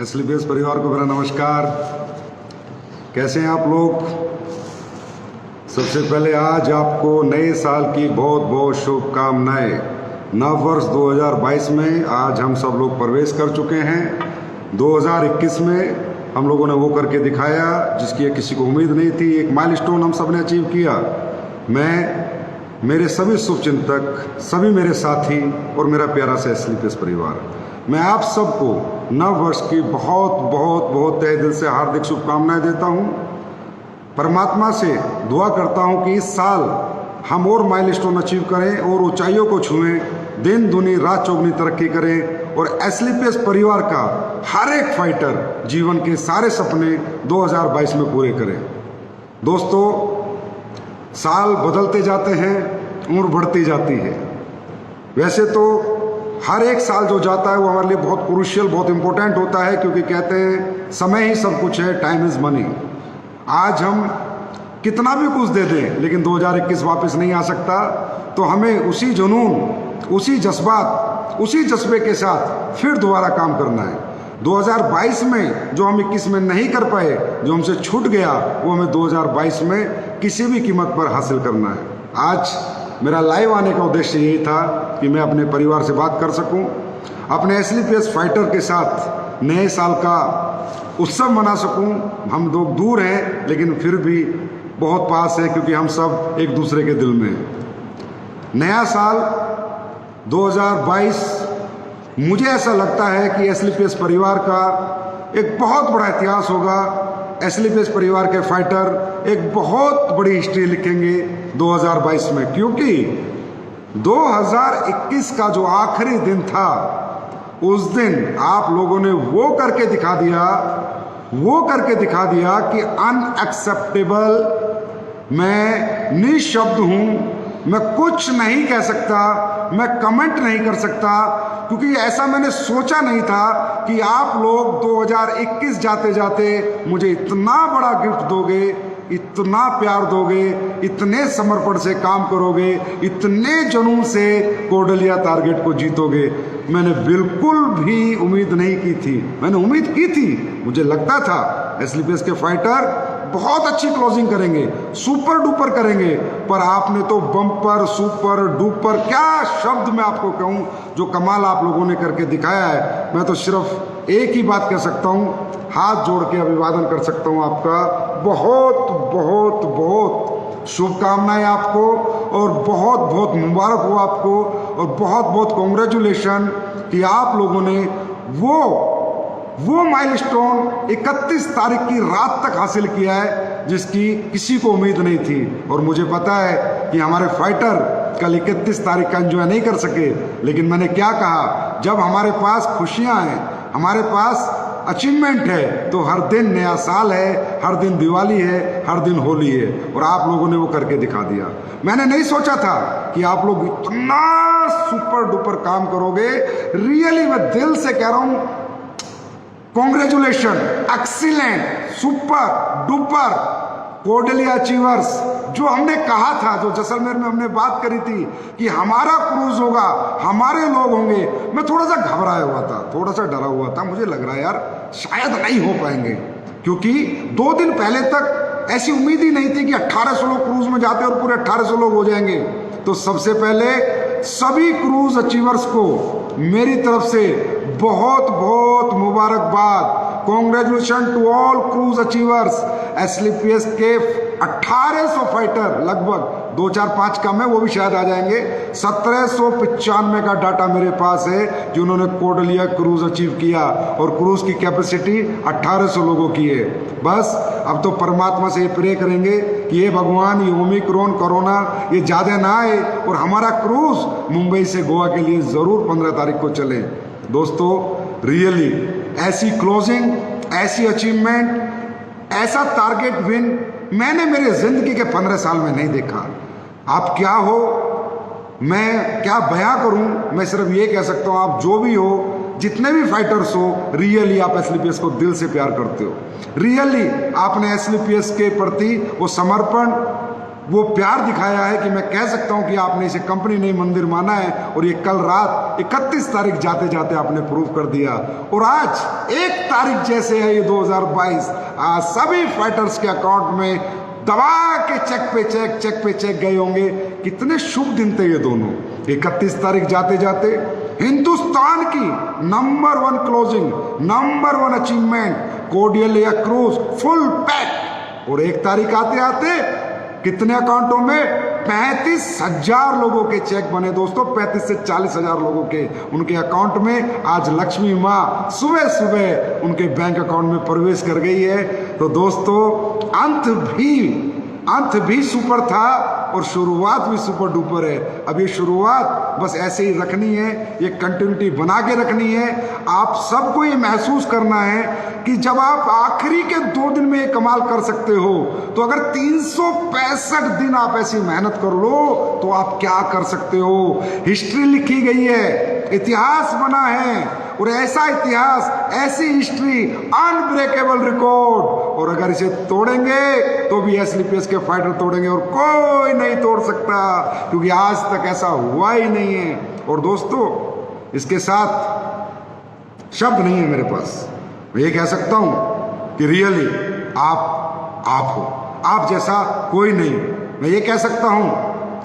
एसलीपीएस परिवार को मेरा नमस्कार। कैसे हैं आप लोग? सबसे पहले आज आपको नए साल की बहुत बहुत शुभकामनाएं। नव वर्ष 2022 में आज हम सब लोग प्रवेश कर चुके हैं। 2021 में हम लोगों ने वो करके दिखाया जिसकी किसी को उम्मीद नहीं थी। एक माइलस्टोन हम सब ने अचीव किया। मैं, मेरे सभी शुभचिंतक, सभी मेरे साथी और मेरा प्यारा सा एसलीपीएस परिवार, मैं आप सबको नव वर्ष की बहुत बहुत बहुत तहे दिल से हार्दिक शुभकामनाएं देता हूं। परमात्मा से दुआ करता हूं कि इस साल हम और माइलस्टोन अचीव करें और ऊंचाइयों को छुएं, दिन दुनी रात चौगुनी तरक्की करें और एसलीपीएस परिवार का हर एक फाइटर जीवन के सारे सपने 2022 में पूरे करें। दोस्तों, साल बदलते जाते हैं, उम्र बढ़ती जाती है। वैसे तो हर एक साल जो जाता है वो हमारे लिए बहुत क्रूशियल, बहुत इंपॉर्टेंट होता है, क्योंकि कहते हैं समय ही सब कुछ है, टाइम इज़ मनी। आज हम कितना भी कुछ दे दें लेकिन 2021 वापस नहीं आ सकता। तो हमें उसी जुनून, उसी जज्बात, उसी जज्बे के साथ फिर दोबारा काम करना है। 2022 में जो हम 21 में नहीं कर पाए, जो हमसे छूट गया, वो हमें 2022 में किसी भी कीमत पर हासिल करना है। आज मेरा लाइव आने का उद्देश्य यही था कि मैं अपने परिवार से बात कर सकूं, अपने एसलीपीएस फाइटर के साथ नए साल का उत्सव मना सकूं। हम लोग दूर हैं लेकिन फिर भी बहुत पास है, क्योंकि हम सब एक दूसरे के दिल में हैं। नया साल 2022 मुझे ऐसा लगता है कि एसलीपीएस परिवार का एक बहुत बड़ा इतिहास होगा। एसलीपीएस परिवार के फाइटर एक बहुत बड़ी हिस्ट्री लिखेंगे 2022 में, क्योंकि 2021 का जो आखिरी दिन था, उस दिन आप लोगों ने वो करके दिखा दिया कि अनएक्सेप्टेबल। मैं निःशब्द हूं, मैं कुछ नहीं कह सकता, मैं कमेंट नहीं कर सकता, क्योंकि ऐसा मैंने सोचा नहीं था कि आप लोग 2021 जाते जाते मुझे इतना बड़ा गिफ्ट दोगे, इतना प्यार दोगे, इतने समर्पण से काम करोगे, इतने जुनून से कोडलिया टारगेट को जीतोगे। मैंने बिल्कुल भी उम्मीद नहीं की थी। मैंने उम्मीद की थी, मुझे लगता था एसलीपीएस के फाइटर बहुत अच्छी क्लोजिंग करेंगे, सुपर डुपर करेंगे, पर आपने तो बम्पर, सुपर डुपर, क्या शब्द मैं आपको कहूँ, जो कमाल आप लोगों ने करके दिखाया है। मैं तो सिर्फ एक ही बात कह सकता हूँ, हाथ जोड़ के अभिवादन कर सकता हूँ आपका। बहुत बहुत बहुत शुभकामनाएं आपको और बहुत बहुत मुबारक हो आपको और बहुत बहुत कॉन्ग्रेचुलेशन कि आप लोगों ने वो माइलस्टोन 31 तारीख की रात तक हासिल किया है जिसकी किसी को उम्मीद नहीं थी। और मुझे पता है कि हमारे फाइटर कल 31 तारीख का एंजॉय नहीं कर सके, लेकिन मैंने क्या कहा, जब हमारे पास खुशियां हैं, हमारे पास अचीवमेंट है, तो हर दिन नया साल है, हर दिन दिवाली है, हर दिन होली है। और आप लोगों ने वो करके दिखा दिया। मैंने नहीं सोचा था कि आप लोग इतना सुपर डुपर काम करोगे। रियली मैं दिल से कह रहा हूं, congratulation, excellent, super duper Kodaliya achievers. जो हमने कहा था, जो जैसलमेर में हमने बात करी थी कि हमारा क्रूज होगा, हमारे लोग होंगे, मैं थोड़ा सा घबराया हुआ था, थोड़ा सा डरा हुआ था। मुझे लग रहा है यार शायद नहीं हो पाएंगे, क्योंकि 2 दिन पहले तक ऐसी उम्मीद ही नहीं थी कि 1800 लोग क्रूज में जाते और पूरे 1800 लोग हो जाएंगे। तो सबसे पहले सभी क्रूज अचीवर्स को मेरी तरफ से बहुत बहुत मुबारकबाद। Congratulation to all cruise achievers. एसलीपीएस के 1800 फाइटर, लगभग 2-4-5 कम है, वो भी शायद आ जाएंगे। 1795 का डाटा मेरे पास है जिन्होंने कोडलिया क्रूज अचीव किया, और क्रूज की कैपेसिटी 1800 लोगों की है। बस अब तो परमात्मा से प्रे करेंगे कि ये भगवान, ये ओमिक्रॉन कोरोना ये ज़्यादा ना आए और हमारा क्रूज मुंबई से गोवा के लिए ज़रूर 15 तारीख को चले। दोस्तों, रियली ऐसी क्लोजिंग, ऐसी अचीवमेंट, ऐसा टारगेट विन मैंने मेरे जिंदगी के 15 साल में नहीं देखा। आप क्या हो, मैं क्या बयां करूं। मैं सिर्फ ये कह सकता हूं, आप जो भी हो, जितने भी फाइटर्स हो, रियली आप एसलीपीएस को दिल से प्यार करते हो। रियली आपने एसलीपीएस के प्रति वो समर्पण, वो प्यार दिखाया है कि मैं कह सकता हूं कि आपने इसे कंपनी नहीं मंदिर माना है। और ये कल रात 31 तारीख जाते जाते आपने प्रूव कर दिया। और आज 1 तारीख जैसे है ये 2022, आज सभी फाइटर्स के अकाउंट में दबा के चेक पे चेक गए होंगे। कितने शुभ दिन थे ये दोनों। 31 तारीख जाते जाते हिंदुस्तान की number 1 closing, number 1 achievement, cordial cruise full pack. और 1 तारीख आते आते कितने अकाउंटों में 35,000 लोगों के चेक बने दोस्तों। 35 से 40,000 लोगों के उनके अकाउंट में आज लक्ष्मी माँ सुबह सुबह उनके बैंक अकाउंट में प्रवेश कर गई है। तो दोस्तों अंत भी सुपर था और शुरुआत भी सुपर डुपर है। अब ये शुरुआत बस ऐसे ही रखनी है, ये कंटिन्यूटी बना के रखनी है। आप सबको ये महसूस करना है कि जब आप आखिरी के 2 दिन में ये कमाल कर सकते हो, तो अगर 365 दिन आप ऐसी मेहनत कर लो तो आप क्या कर सकते हो। हिस्ट्री लिखी गई है, इतिहास बना है, और ऐसा इतिहास, ऐसी हिस्ट्री, अनब्रेकेबल रिकॉर्ड। और अगर इसे तोड़ेंगे तो भी एसलीपीएस के फाइटर तोड़ेंगे और कोई नहीं तोड़ सकता, क्योंकि आज तक ऐसा हुआ ही नहीं है। और दोस्तों इसके साथ शब्द नहीं है मेरे पास। मैं ये कह सकता हूं कि रियली आप हो, आप जैसा कोई नहीं। मैं ये कह सकता हूं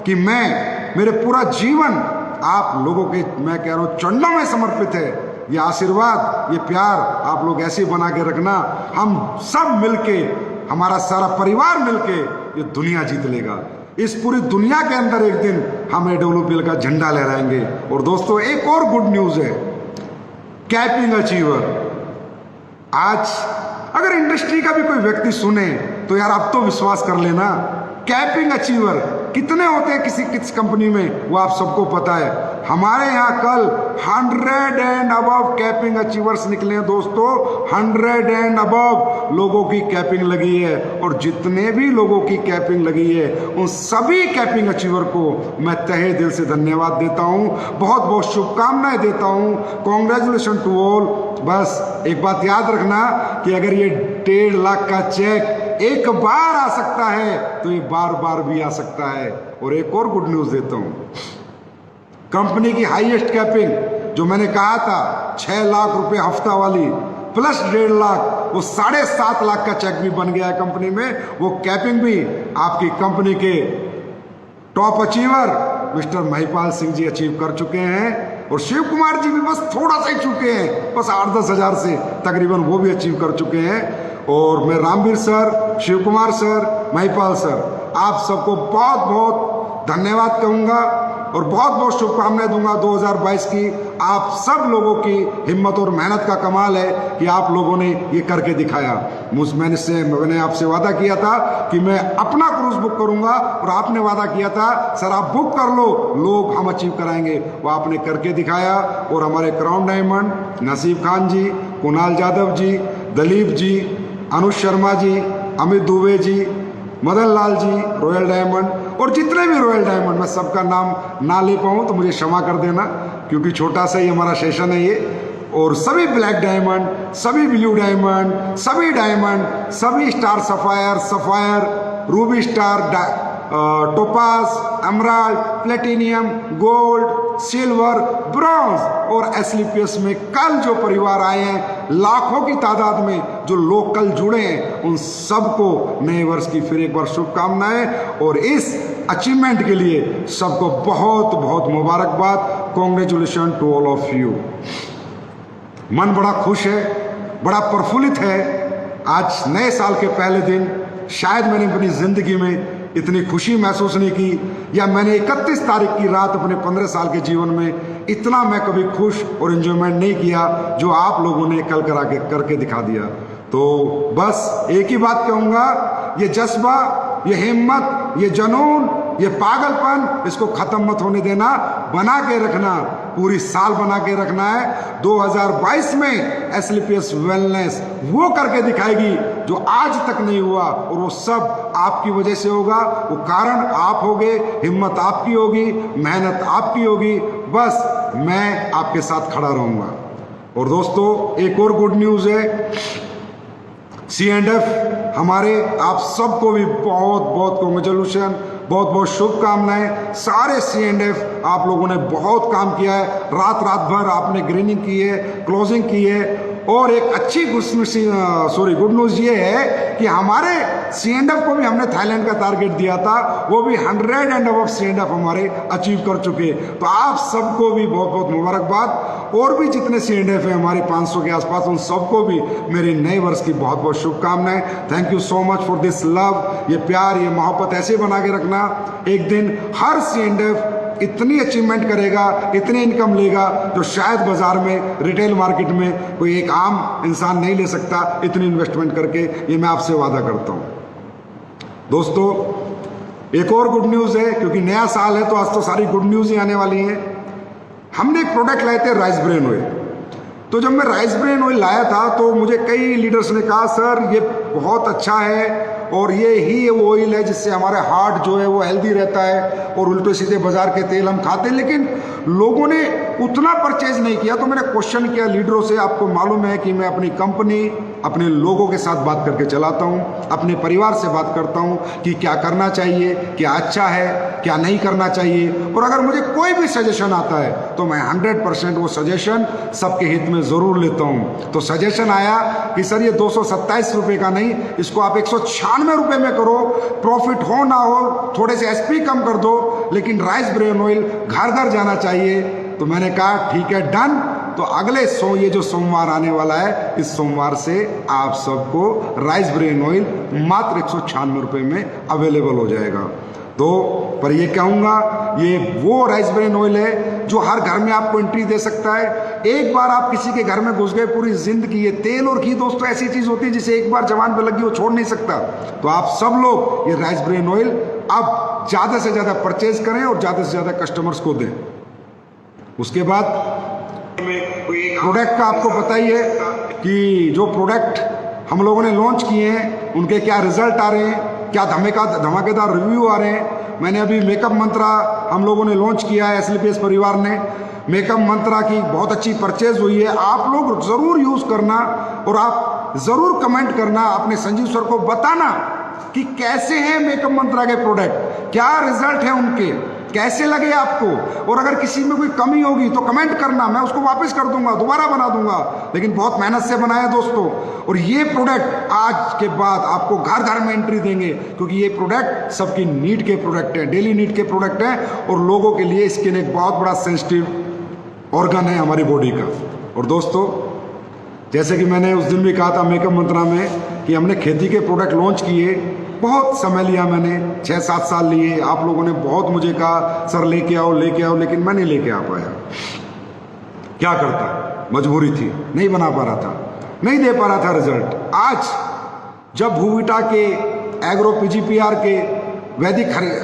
कि मेरे पूरा जीवन आप लोगों के, मैं कह रहा हूं, चरणों में समर्पित है। ये आशीर्वाद, ये प्यार आप लोग ऐसे बना के रखना। हम सब मिलके, हमारा सारा परिवार मिलके ये दुनिया जीत लेगा। इस पूरी दुनिया के अंदर एक दिन हम AWPL का झंडा लहराएंगे। और दोस्तों एक और गुड न्यूज है, कैपिंग अचीवर। आज अगर इंडस्ट्री का भी कोई व्यक्ति सुने तो यार अब तो विश्वास कर लेना, कैपिंग अचीवर कितने होते हैं किस कंपनी में, वो आप सबको पता है। हमारे यहाँ कल 100 एंड अबव कैपिंग अचीवर्स निकले हैं दोस्तों। 100 एंड अबव लोगों की कैपिंग लगी है। और जितने भी लोगों की कैपिंग लगी है उन सभी कैपिंग अचीवर को मैं तहे दिल से धन्यवाद देता हूँ, बहुत बहुत शुभकामनाएं देता हूँ। Congratulation to all. बस एक बात याद रखना कि अगर ये 1.5 लाख का चेक एक बार आ सकता है तो ये बार बार भी आ सकता है। और एक और गुड न्यूज देता हूं, कंपनी की हाईएस्ट कैपिंग जो मैंने कहा था 6 लाख रुपए हफ्ता वाली प्लस 1.5 लाख, वो 7.5 लाख का चेक भी बन गया है कंपनी में। वो कैपिंग भी आपकी कंपनी के top achiever mister Mahipal Singh ji achieve कर चुके हैं। और शिव कुमार जी भी बस थोड़ा सा ही चुके हैं, बस 8-10 हजार से तकरीबन वो भी अचीव कर चुके हैं। और मैं Ramvir sir, Shiv Kumar sir, Mahipal sir, आप सबको बहुत बहुत धन्यवाद कहूँगा और बहुत बहुत शुभकामनाएं दूंगा 2022 की। आप सब लोगों की हिम्मत और मेहनत का कमाल है कि आप लोगों ने ये करके दिखाया। मैंने आपसे वादा किया था कि मैं अपना क्रूज बुक करूंगा और आपने वादा किया था सर आप बुक कर लो, लोग हम अचीव कराएंगे। वो आपने करके दिखाया। और हमारे क्राउन डायमंड, नसीब खान जी, कुणाल यादव जी, दलीप जी, अनुज शर्मा जी, अमित दुबे जी, मदन लाल जी, रॉयल डायमंड और जितने भी रॉयल डायमंड, मैं सबका नाम ना ले पाऊँ तो मुझे क्षमा कर देना, क्योंकि छोटा सा ही हमारा सेशन है ये। और सभी ब्लैक डायमंड, सभी ब्लू डायमंड, सभी star sapphire, Ruby star, topaz, emerald, platinum, gold, silver, bronze और एसलीपीएस में कल जो परिवार आए हैं लाखों की तादाद में, जो लोग कल जुड़े हैं, उन सबको नए वर्ष की फिर एक बार शुभकामनाएं। और इस अचीवमेंट के लिए सबको बहुत बहुत मुबारकबाद। Congratulation to all of you. मन बड़ा खुश है, बड़ा प्रफुल्लित है। आज नए साल के पहले दिन शायद मैंने अपनी जिंदगी में इतनी खुशी महसूस नहीं की, या मैंने 31 तारीख की रात अपने 15 साल के जीवन में इतना मैं कभी खुश और एंजॉयमेंट नहीं किया जो आप लोगों ने कल करके दिखा दिया। तो बस एक ही बात कहूँगा, ये जज्बा, ये हिम्मत, ये जुनून, ये पागलपन, इसको खत्म मत होने देना, बना के रखना, पूरी साल बना के रखना है। 2022 में एसलीपीएस वेलनेस वो करके दिखाएगी जो आज तक नहीं हुआ, और वो सब आपकी वजह से होगा। वो कारण आप होगे, हिम्मत आपकी होगी, मेहनत आपकी होगी। बस मैं आपके साथ खड़ा रहूंगा। और दोस्तों एक और गुड न्यूज है, C&F हमारे, आप सबको भी बहुत बहुत कॉन्ग्रेचुलेशन, बहुत बहुत शुभकामनाएं। सारे C&F आप लोगों ने बहुत काम किया है, रात रात भर आपने ग्रीनिंग की है, क्लोजिंग की है। और एक अच्छी गुड न्यूज़ ये है कि हमारे C&F को भी हमने थाईलैंड का टारगेट दिया था, वो भी 100 एंड अबव C&F हमारे अचीव कर चुके। तो आप सबको भी बहुत बहुत मुबारकबाद। और भी जितने C&F हैं हमारे 500 के आसपास, उन सबको भी मेरे नए वर्ष की बहुत बहुत शुभकामनाएं। Thank you so much for this love. ये प्यार, ये मोहब्बत ऐसे बना के रखना। एक दिन हर C&F इतनी अचीवमेंट करेगा, इतनी इनकम लेगा जो शायद बाजार में, रिटेल मार्केट में कोई एक आम इंसान नहीं ले सकता इतनी इन्वेस्टमेंट करके। ये मैं आपसे वादा करता हूं। दोस्तों, एक और गुड न्यूज़ है, क्योंकि नया साल है तो आज तो सारी गुड न्यूज़ ही आने वाली हैं। हमने एक प्रोडक्ट लाए थे राइस ब्रेन ऑयल। तो जब मैं राइस ब्रेन ऑयल लाया था तो मुझे कई लीडर्स ने कहा, सर ये बहुत अच्छा है और ये ही वो ऑयल है जिससे हमारे हार्ट जो है वो हेल्दी रहता है, और उल्टे सीधे बाजार के तेल हम खाते हैं। लेकिन लोगों ने उतना परचेज नहीं किया। तो मैंने क्वेश्चन किया लीडरों से। आपको मालूम है कि मैं अपनी कंपनी, अपने लोगों के साथ बात करके चलाता हूं, अपने परिवार से बात करता हूं कि क्या करना चाहिए, क्या अच्छा है, क्या नहीं करना चाहिए। और अगर मुझे कोई भी सजेशन आता है तो मैं 100% वो सजेशन सबके हित में ज़रूर लेता हूं। तो सजेशन आया कि सर ये 227 रुपये का नहीं, इसको आप 196 रुपये में करो, प्रॉफिट हो ना हो, थोड़े से SP कम कर दो, लेकिन राइस ब्रेन ऑयल घर घर जाना चाहिए। तो मैंने कहा ठीक है, डन। तो अगले ये जो सोमवार आने वाला है, इस सोमवार से आप सबको राइस ब्रेन ऑयल मात्र 196 रुपये में अवेलेबल हो जाएगा। तो पर ये कहूँगा, ये वो राइस ब्रेन ऑयल है जो हर घर में आपको एंट्री दे सकता है। एक बार आप किसी के घर में घुस गए, पूरी जिंदगी। ये तेल और घी दोस्तों ऐसी चीज़ होती है जिसे एक बार जबान पे लगी वो छोड़ नहीं सकता। तो आप सब लोग ये राइस ब्रेन ऑयल अब ज़्यादा से ज़्यादा परचेज करें और ज़्यादा से ज़्यादा कस्टमर्स को दें। उसके बाद प्रोडक्ट का आपको पता ही है कि जो प्रोडक्ट हम लोगों ने लॉन्च किए हैं उनके क्या रिजल्ट आ रहे हैं, क्या धमाकेदार रिव्यू आ रहे हैं। मैंने अभी मेकअप मंत्रा हम लोगों ने लॉन्च किया है, SLPS परिवार ने। मेकअप मंत्रा की बहुत अच्छी परचेज हुई है। आप लोग ज़रूर यूज़ करना और आप ज़रूर कमेंट करना, अपने संजीव सर को बताना कि कैसे हैं मेकअप मंत्रा के प्रोडक्ट, क्या रिजल्ट है उनके, कैसे लगे आपको। और अगर किसी में कोई कमी होगी तो कमेंट करना, मैं उसको वापस कर दूंगा, दोबारा बना दूंगा। लेकिन बहुत मेहनत से बनाया दोस्तों। और ये प्रोडक्ट आज के बाद आपको घर घर में एंट्री देंगे, क्योंकि ये प्रोडक्ट सबकी नीड के प्रोडक्ट हैं, डेली नीड के प्रोडक्ट हैं। और लोगों के लिए स्किन एक बहुत बड़ा सेंसिटिव ऑर्गन है हमारी बॉडी का। और दोस्तों, जैसे कि मैंने उस दिन भी कहा था मेकअप मंत्रा में कि हमने खेती के प्रोडक्ट लॉन्च किए, बहुत समय लिया, मैंने 6-7 साल लिए। आप लोगों ने बहुत मुझे कहा सर लेके आओ, लेकिन मैं नहीं लेके आ पाया। क्या करता, मजबूरी थी, नहीं बना पा रहा था, नहीं दे पा रहा था रिजल्ट। आज जब भूविटा के, एग्रो PGPR के,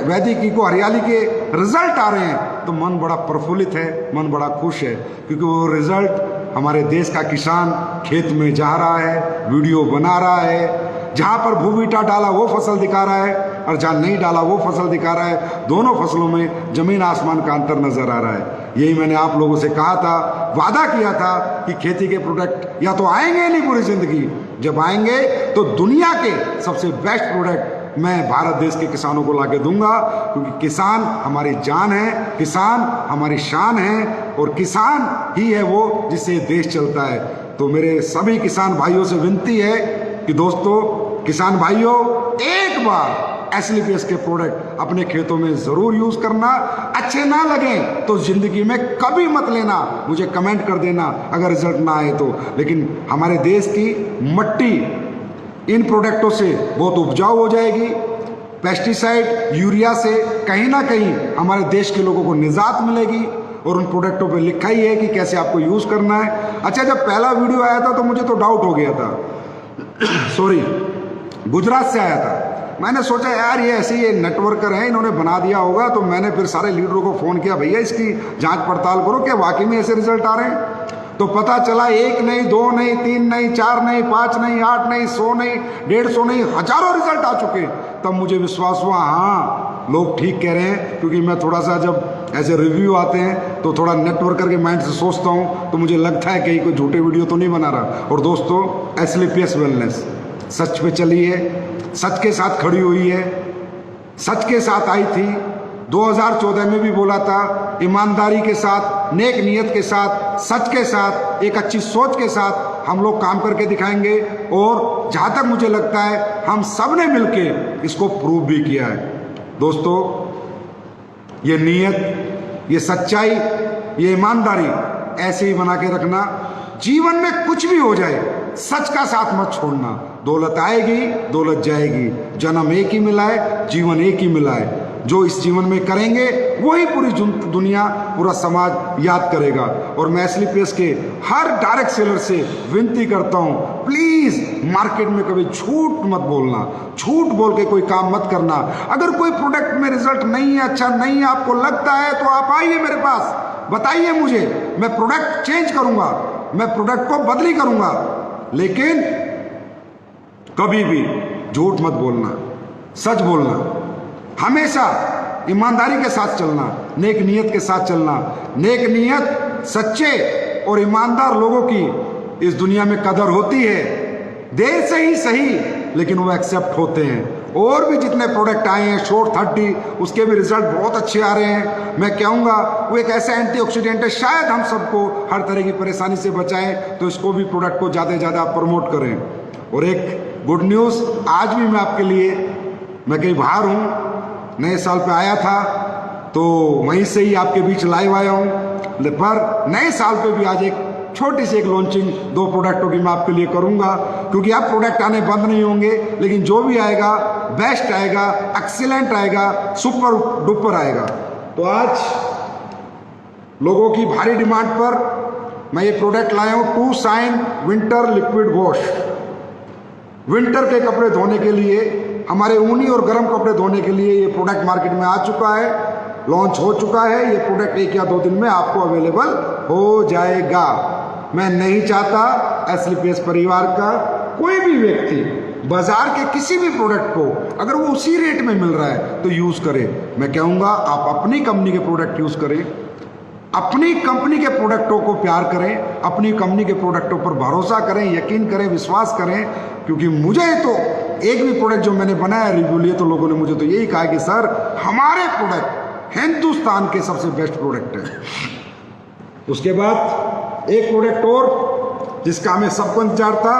वैदिक इको हरियाली के रिजल्ट आ रहे हैं तो मन बड़ा प्रफुल्लित है, मन बड़ा खुश है। क्योंकि वो रिजल्ट हमारे देश का किसान खेत में जा रहा है, वीडियो बना रहा है, जहाँ पर भूविटा डाला वो फसल दिखा रहा है और जहाँ नहीं डाला वो फसल दिखा रहा है। दोनों फसलों में जमीन आसमान का अंतर नजर आ रहा है। यही मैंने आप लोगों से कहा था, वादा किया था कि खेती के प्रोडक्ट या तो आएंगे नहीं पूरी जिंदगी, जब आएंगे तो दुनिया के सबसे बेस्ट प्रोडक्ट मैं भारत देश के किसानों को लाके दूंगा। क्योंकि किसान हमारी जान है, किसान हमारी शान है, और किसान ही है वो जिससे देश चलता है। तो मेरे सभी किसान भाइयों से विनती है कि दोस्तों, किसान भाइयों, एक बार SLPS के प्रोडक्ट अपने खेतों में जरूर यूज करना। अच्छे ना लगे तो जिंदगी में कभी मत लेना, मुझे कमेंट कर देना अगर रिजल्ट ना आए तो। लेकिन हमारे देश की मट्टी इन प्रोडक्टों से बहुत उपजाऊ हो जाएगी। पेस्टिसाइड, यूरिया से कहीं ना कहीं हमारे देश के लोगों को निजात मिलेगी। और उन प्रोडक्टों पे लिखा ही है कि कैसे आपको यूज़ करना है। अच्छा, जब पहला वीडियो आया था तो मुझे तो डाउट हो गया था सॉरी, गुजरात से आया था। मैंने सोचा यार ये ऐसे ये नेटवर्कर हैं, इन्होंने बना दिया होगा। तो मैंने फिर सारे लीडरों को फ़ोन किया, भैया इसकी जांच पड़ताल करो, क्या वाकई में ऐसे रिजल्ट आ रहे हैं। तो पता चला 1 नहीं, 2 नहीं, 3 नहीं, 4 नहीं, 5 नहीं, 8 नहीं, 100 नहीं, 150 नहीं, हजारों रिजल्ट आ चुके। तब मुझे विश्वास हुआ, हाँ लोग ठीक कह रहे हैं। क्योंकि मैं थोड़ा सा जब ऐसे रिव्यू आते हैं तो थोड़ा नेटवर्कर के माइंड से सोचता हूँ, तो मुझे लगता है कहीं कोई झूठे वीडियो तो नहीं बना रहा। और दोस्तों, SLPS वेलनेस सच पे चलिए, सच के साथ खड़ी हुई है, सच के साथ आई थी। 2014 में भी बोला था, ईमानदारी के साथ, नेक नीयत के साथ, सच के साथ, एक अच्छी सोच के साथ हम लोग काम करके दिखाएंगे। और जहाँ तक मुझे लगता है हम सब ने मिलके इसको प्रूव भी किया है। दोस्तों, ये नीयत, ये सच्चाई, ये ईमानदारी ऐसे ही बना के रखना। जीवन में कुछ भी हो जाए, सच का साथ मत छोड़ना। दौलत आएगी, दौलत जाएगी, जन्म एक ही मिला है, जीवन एक ही मिला है। जो इस जीवन में करेंगे वही पूरी दुनिया, पूरा समाज याद करेगा। और मैं एसलीपीएस के हर डायरेक्ट सेलर से विनती करता हूं, प्लीज मार्केट में कभी झूठ मत बोलना, झूठ बोल के कोई काम मत करना। अगर कोई प्रोडक्ट में रिजल्ट नहीं है, अच्छा नहीं है, आपको लगता है, तो आप आइए मेरे पास, बताइए मुझे, मैं प्रोडक्ट चेंज करूंगा, मैं प्रोडक्ट को बदली करूंगा। लेकिन कभी भी झूठ मत बोलना, सच बोलना, हमेशा ईमानदारी के साथ चलना, नेक नीयत के साथ चलना। नेक नीयत, सच्चे और ईमानदार लोगों की इस दुनिया में कदर होती है। देर से ही सही, लेकिन वो एक्सेप्ट होते हैं। और भी जितने प्रोडक्ट आए हैं शॉर्ट 30, उसके भी रिजल्ट बहुत अच्छे आ रहे हैं। मैं कहूँगा वो एक ऐसा एंटीऑक्सीडेंट है, शायद हम सबको हर तरह की परेशानी से बचाएं। तो इसको भी प्रोडक्ट को ज़्यादा से ज़्यादा प्रमोट करें। और एक गुड न्यूज़, आज भी मैं आपके लिए, मैं कहीं बाहर हूँ, नए साल पे आया था, तो वहीं से ही आपके बीच लाइव आया हूँ। पर नए साल पे भी आज एक छोटी सी एक लॉन्चिंग 2 प्रोडक्टों की मैं आपके लिए करूंगा, क्योंकि अब प्रोडक्ट आने बंद नहीं होंगे, लेकिन जो भी आएगा बेस्ट आएगा, एक्सीलेंट आएगा, सुपर डुपर आएगा। तो आज लोगों की भारी डिमांड पर मैं ये प्रोडक्ट लाया हूँ, टू साइन विंटर लिक्विड वॉश। विंटर के कपड़े धोने के लिए, हमारे ऊनी और गर्म कपड़े धोने के लिए ये प्रोडक्ट मार्केट में आ चुका है, लॉन्च हो चुका है। ये प्रोडक्ट 1 या 2 दिन में आपको अवेलेबल हो जाएगा। मैं नहीं चाहता एसलीपीएस परिवार का कोई भी व्यक्ति बाजार के किसी भी प्रोडक्ट को, अगर वो उसी रेट में मिल रहा है तो यूज करे। मैं कहूँगा आप अपनी कंपनी के प्रोडक्ट यूज करें, अपनी कंपनी के प्रोडक्टों को प्यार करें, अपनी कंपनी के प्रोडक्टों पर भरोसा करें, यकीन करें, विश्वास करें। क्योंकि मुझे तो एक भी प्रोडक्ट जो मैंने बनाया, रिव्यू लिए, तो लोगों ने मुझे तो यही कहा कि सर हमारे प्रोडक्ट हिंदुस्तान के सबसे बेस्ट प्रोडक्ट है। उसके बाद एक प्रोडक्ट और जिसका हमें सबको इंतजार था,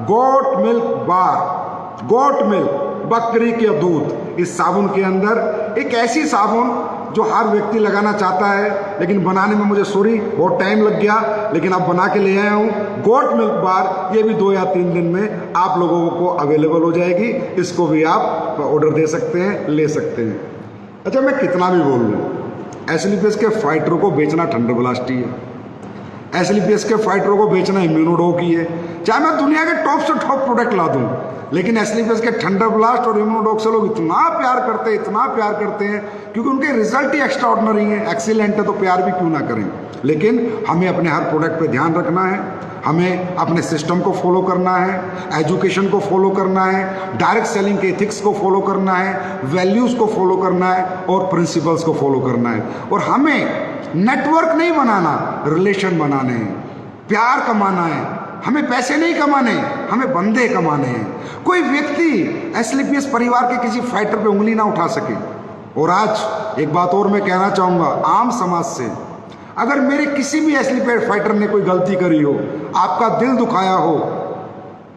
goat milk bar. Goat milk, बकरी के दूध। इस साबुन के अंदर एक ऐसी साबुन जो हर व्यक्ति लगाना चाहता है, लेकिन बनाने में मुझे बहुत टाइम लग गया, लेकिन अब बना के ले आया हूँ। गोट मिल्क बार, ये भी 2 या 3 दिन में आप लोगों को अवेलेबल हो जाएगी। इसको भी आप ऑर्डर दे सकते हैं, ले सकते हैं। अच्छा, मैं कितना भी बोल लूँ, एसलीपीएस के फाइटरों को बेचना थंडर ब्लास्ट ही है। एसलीपीएस के फाइटरों को बेचना इम्यूनोडॉक ही है। चाहे मैं दुनिया के टॉप से टॉप प्रोडक्ट ला दूं, लेकिन एसलीपीएस के थंडर ब्लास्ट और इम्यूनोडॉक से लोग इतना प्यार करते हैं, इतना प्यार करते हैं, क्योंकि उनके रिजल्ट ही एक्स्ट्रा ऑर्डिनरी है, एक्सीलेंट है। तो प्यार भी क्यों ना करें। लेकिन हमें अपने हर प्रोडक्ट पे ध्यान रखना है, हमें अपने सिस्टम को फॉलो करना है, एजुकेशन को फॉलो करना है, डायरेक्ट सेलिंग के एथिक्स को फॉलो करना है, वैल्यूज़ को फॉलो करना है और प्रिंसिपल्स को फॉलो करना है। और हमें नेटवर्क नहीं बनाना, रिलेशन बनाने हैं, प्यार कमाना है। हमें पैसे नहीं कमाने, हमें बंदे कमाने हैं। कोई व्यक्ति एसलीपीएस परिवार के किसी फाइटर पे उंगली ना उठा सके। और आज एक बात और मैं कहना चाहूँगा आम समाज से, अगर मेरे किसी भी एसलीपीएस फाइटर ने कोई गलती करी हो, आपका दिल दुखाया हो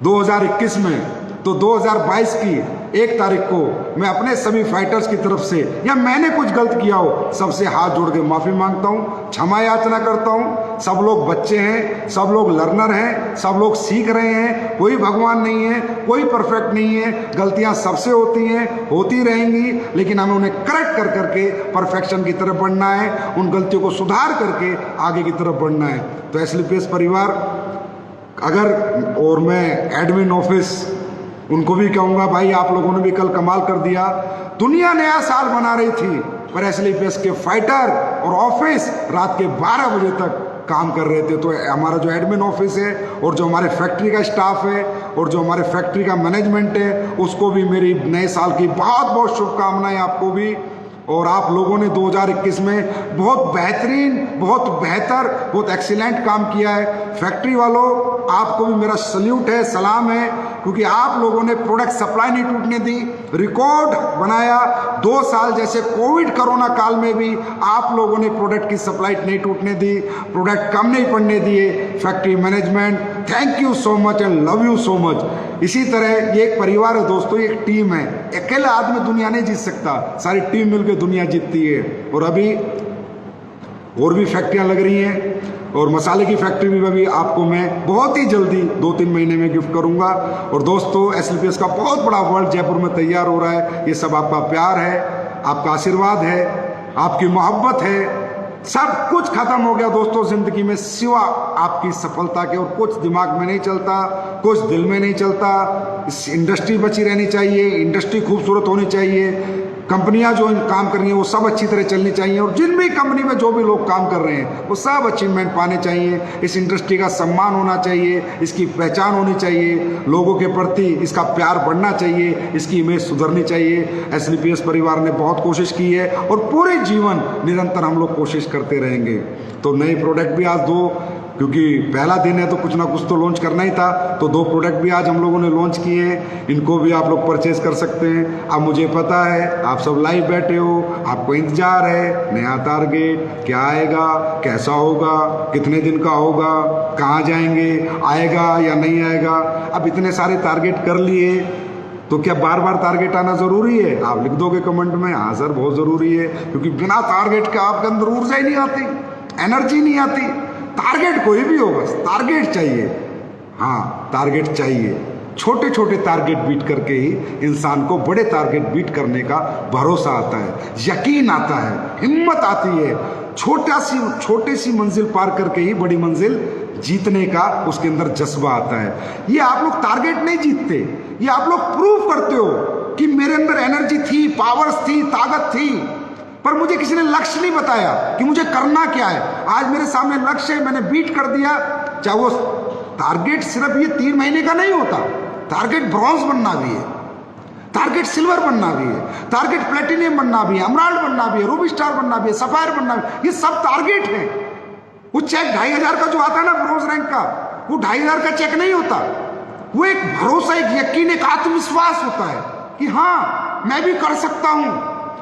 2021 में, तो 2022 की 1 तारीख को मैं अपने सभी फाइटर्स की तरफ से, या मैंने कुछ गलत किया हो, सबसे हाथ जोड़ के माफ़ी मांगता हूँ, क्षमा याचना करता हूँ। सब लोग बच्चे हैं, सब लोग लर्नर हैं, सब लोग सीख रहे हैं। कोई भगवान नहीं है, कोई परफेक्ट नहीं है। गलतियाँ सबसे होती हैं, होती रहेंगी, लेकिन हमें उन्हें करेक्ट कर करके परफेक्शन की तरफ बढ़ना है, उन गलतियों को सुधार करके आगे की तरफ बढ़ना है। तो एसलीपीएस परिवार, अगर, और मैं एडमिन ऑफिस उनको भी कहूँगा, भाई आप लोगों ने भी कल कमाल कर दिया। दुनिया नया साल मना रही थी, पर एसलीपीएस के फाइटर और ऑफिस रात के 12 बजे तक काम कर रहे थे। तो हमारा जो एडमिन ऑफिस है और जो हमारे फैक्ट्री का स्टाफ है और जो हमारे फैक्ट्री का मैनेजमेंट है, उसको भी मेरी नए साल की बहुत बहुत शुभकामनाएं आपको भी। और आप लोगों ने 2021 में बहुत बेहतरीन, बहुत बेहतर, बहुत एक्सीलेंट काम किया है। फैक्ट्री वालों, आपको भी मेरा सल्यूट है, सलाम है, क्योंकि आप लोगों ने प्रोडक्ट सप्लाई नहीं टूटने दी, रिकॉर्ड बनाया। 2 साल जैसे कोविड कोरोना काल में भी आप लोगों ने प्रोडक्ट की सप्लाई नहीं टूटने दी, प्रोडक्ट कम नहीं पड़ने दिए। Factory management, thank you so much and love you so much. इसी तरह ये एक परिवार है दोस्तों, एक टीम है, अकेला आदमी दुनिया नहीं जीत सकता, सारी टीम मिलकर दुनिया जीतती है। और अभी और भी फैक्ट्रियां लग रही हैं, और मसाले की फैक्ट्री भी अभी आपको मैं बहुत ही जल्दी 2-3 महीने में गिफ्ट करूंगा। और दोस्तों SLPS का बहुत बड़ा वर्ल्ड जयपुर में तैयार हो रहा है। ये सब आपका प्यार है, आपका आशीर्वाद है, आपकी मोहब्बत है। सब कुछ खत्म हो गया दोस्तों जिंदगी में सिवा आपकी सफलता के, और कुछ दिमाग में नहीं चलता, कुछ दिल में नहीं चलता। इस इंडस्ट्री बची रहनी चाहिए, इंडस्ट्री खूबसूरत होनी चाहिए, कंपनियां जो काम कर रही हैं वो सब अच्छी तरह चलनी चाहिए, और जिन भी कंपनी में जो भी लोग काम कर रहे हैं वो सब अचीवमेंट पाने चाहिए। इस इंडस्ट्री का सम्मान होना चाहिए, इसकी पहचान होनी चाहिए, लोगों के प्रति इसका प्यार बढ़ना चाहिए, इसकी इमेज सुधरनी चाहिए। SLPS परिवार ने बहुत कोशिश की है और पूरे जीवन निरंतर हम लोग कोशिश करते रहेंगे। तो नए प्रोडक्ट भी आज 2, क्योंकि पहला दिन है तो कुछ ना कुछ तो लॉन्च करना ही था, तो 2 प्रोडक्ट भी आज हम लोगों ने लॉन्च किए हैं। इनको भी आप लोग परचेज कर सकते हैं। अब मुझे पता है आप सब लाइव बैठे हो, आपको इंतजार है नया टारगेट क्या आएगा, कैसा होगा, कितने दिन का होगा, कहाँ जाएंगे, आएगा या नहीं आएगा। अब इतने सारे टारगेट कर लिए तो क्या बार बार टारगेट आना जरूरी है? आप लिख दोगे कमेंट में, हाँ सर बहुत जरूरी है, क्योंकि बिना टारगेट के आपके अंदर ऊर्जा ही नहीं आती, एनर्जी नहीं आती। टारगेट कोई भी हो, बस टारगेट चाहिए। हाँ टारगेट चाहिए। छोटे छोटे टारगेट बीट करके ही इंसान को बड़े टारगेट बीट करने का भरोसा आता है, यकीन आता है, हिम्मत आती है। छोटी सी मंजिल पार करके ही बड़ी मंजिल जीतने का उसके अंदर जज्बा आता है। ये आप लोग टारगेट नहीं जीतते, ये आप लोग प्रूव करते हो कि मेरे अंदर एनर्जी थी, पावर्स थी, ताकत थी, पर मुझे किसी ने लक्ष्य नहीं बताया कि मुझे करना क्या है। आज मेरे सामने लक्ष्य है, मैंने बीट कर दिया। चाहे वो टारगेट सिर्फ ये 3 महीने का नहीं होता, टारगेट ब्रॉन्ज बनना भी है, टारगेट सिल्वर बनना भी है, टारगेट प्लेटिनियम बनना भी है, एमराल्ड बनना भी है, रूबी स्टार बनना भी है, सफायर बनना भी है। ये सब टारगेट है। वो चेक 2500 का जो आता है ना ब्रॉन्ज रैंक का, वो 2500 का चेक नहीं होता। वो एक भरोसा, एक यकीन, एक आत्मविश्वास होता है कि हाँ मैं भी कर सकता हूं,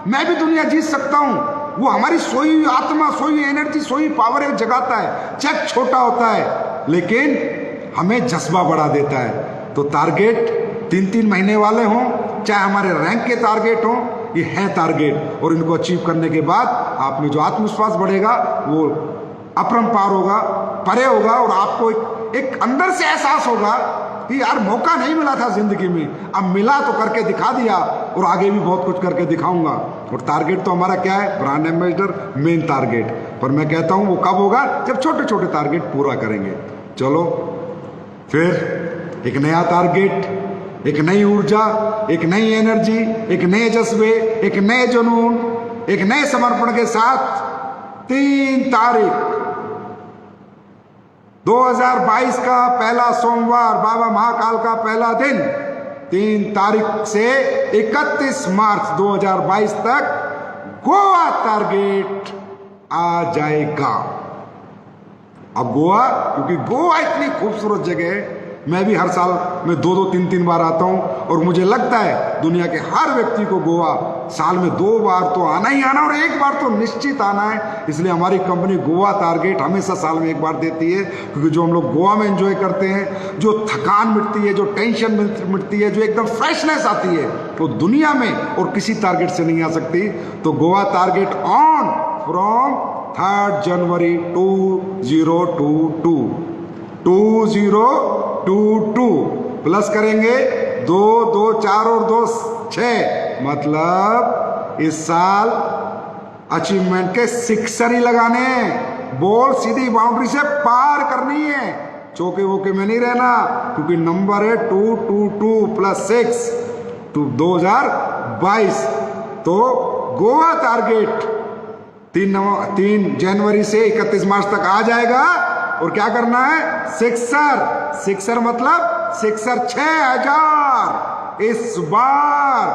मैं भी दुनिया जीत सकता हूं। वो हमारी सोई हुई आत्मा, सोई हुई एनर्जी, सोई हुई पावर है, जगाता है। चेक छोटा होता है लेकिन हमें जज्बा बढ़ा देता है। तो टारगेट 3-3 महीने वाले हों, चाहे हमारे रैंक के टारगेट हों, ये है टारगेट। और इनको अचीव करने के बाद आप में जो आत्मविश्वास बढ़ेगा वो अपरंपार होगा, परे होगा, और आपको एक अंदर से एहसास होगा कि यार मौका नहीं मिला था जिंदगी में, अब मिला तो करके दिखा दिया, और आगे भी बहुत कुछ करके दिखाऊंगा। और टारगेट तो हमारा क्या है? Brand ambassador, main target. पर मैं कहता हूं वो कब होगा? जब छोटे छोटे टारगेट पूरा करेंगे। चलो फिर एक नया टारगेट, एक नई ऊर्जा, एक नई एनर्जी, एक नए जज्बे, एक नए जुनून, एक नए समर्पण के साथ 3 तारीख 2022 का पहला सोमवार, बाबा महाकाल का पहला दिन, 3 तारीख से 31 मार्च 2022 तक गोवा टारगेट आ जाएगा। अब गोवा, क्योंकि गोवा इतनी खूबसूरत जगह है, मैं भी हर साल में 2-2, 3-3 बार आता हूं, और मुझे लगता है दुनिया के हर व्यक्ति को गोवा साल में 2 बार तो आना ही आना, और 1 बार तो निश्चित आना है। इसलिए हमारी कंपनी गोवा टारगेट हमेशा साल में 1 बार देती है, क्योंकि जो हम लोग गोवा में एंजॉय करते हैं, जो थकान मिटती है, जो टेंशन मिटती है, जो एकदम फ्रेशनेस आती है, तो दुनिया में और किसी टारगेट से नहीं आ सकती। तो Goa target on from 3 January 2022 plus करेंगे 2, 2, 4 और 2, 6, मतलब इस साल अचीवमेंट के 6 ही लगाने हैं। बॉल सीधी बाउंड्री से पार करनी है, चौके वोके में नहीं रहना, क्योंकि नंबर है 222 + 6 2022। तो गोवा टारगेट 3 जनवरी से 31 मार्च तक आ जाएगा। और क्या करना है? सिक्सर मतलब 6000। इस बार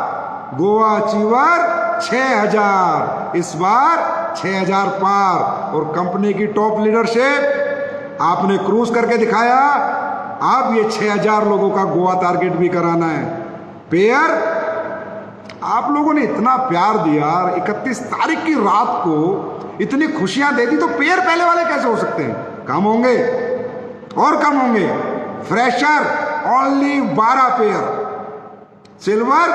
गोवा अचीवर 6000, इस बार 6000 पार। और कंपनी की टॉप लीडरशिप आपने क्रूज करके दिखाया, अब ये 6000 लोगों का गोवा टारगेट भी कराना है। पेयर, आप लोगों ने इतना प्यार दिया, 31 तारीख की रात को इतनी खुशियां दे दी, तो पेयर पहले वाले कैसे हो सकते हैं? कम होंगे और कम होंगे। Fresher only 12 pair, silver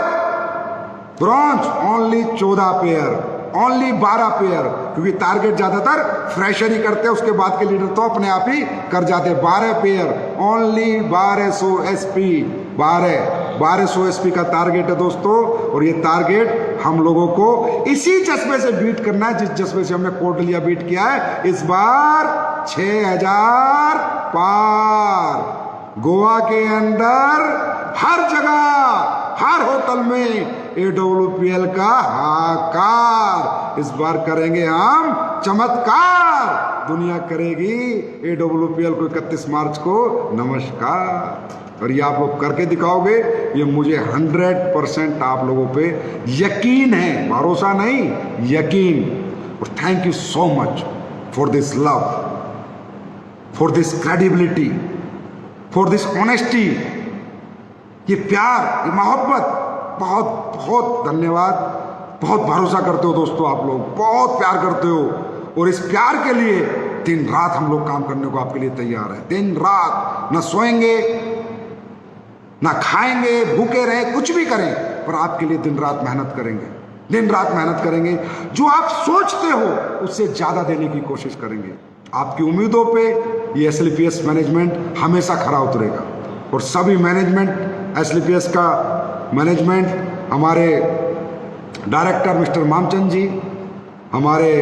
bronze only 14 pair, only 12 pair, क्योंकि टारगेट ज्यादातर फ्रेशर ही करते हैं, उसके बाद के लीडर तो अपने आप ही कर जाते हैं। 12 पेयर, ओनली 1200 एसपी, 1200 एसपी का टारगेट है दोस्तों। और ये टारगेट हम लोगों को इसी जज्बे से बीट करना है, जिस जज्बे से हमने कोटलिया बीट किया है। इस बार 6000 पार। गोवा के अंदर हर जगह, हर होटल में AWPL का हाकार। इस बार करेंगे हम चमत्कार, दुनिया करेगी AWPL को 31 मार्च को नमस्कार। और ये आप लोग करके दिखाओगे, ये मुझे 100% आप लोगों पे यकीन है, भरोसा नहीं, यकीन। और thank you so much for this love, for this credibility, for this honesty, ये प्यार, ये मोहब्बत, बहुत बहुत धन्यवाद। बहुत भरोसा करते हो दोस्तों, आप लोग बहुत प्यार करते हो, और इस प्यार के लिए दिन रात हम लोग काम करने को आपके लिए तैयार है। दिन रात, ना सोएंगे ना खाएंगे, भूखे रहे, कुछ भी करें, पर आपके लिए दिन रात मेहनत करेंगे, दिन रात मेहनत करेंगे। जो आप सोचते हो उससे ज्यादा देने की कोशिश करेंगे। आपकी उम्मीदों पे ये SLPS मैनेजमेंट हमेशा खरा उतरेगा। और सभी मैनेजमेंट, SLPS का मैनेजमेंट, हमारे डायरेक्टर मिस्टर मामचंद जी, हमारे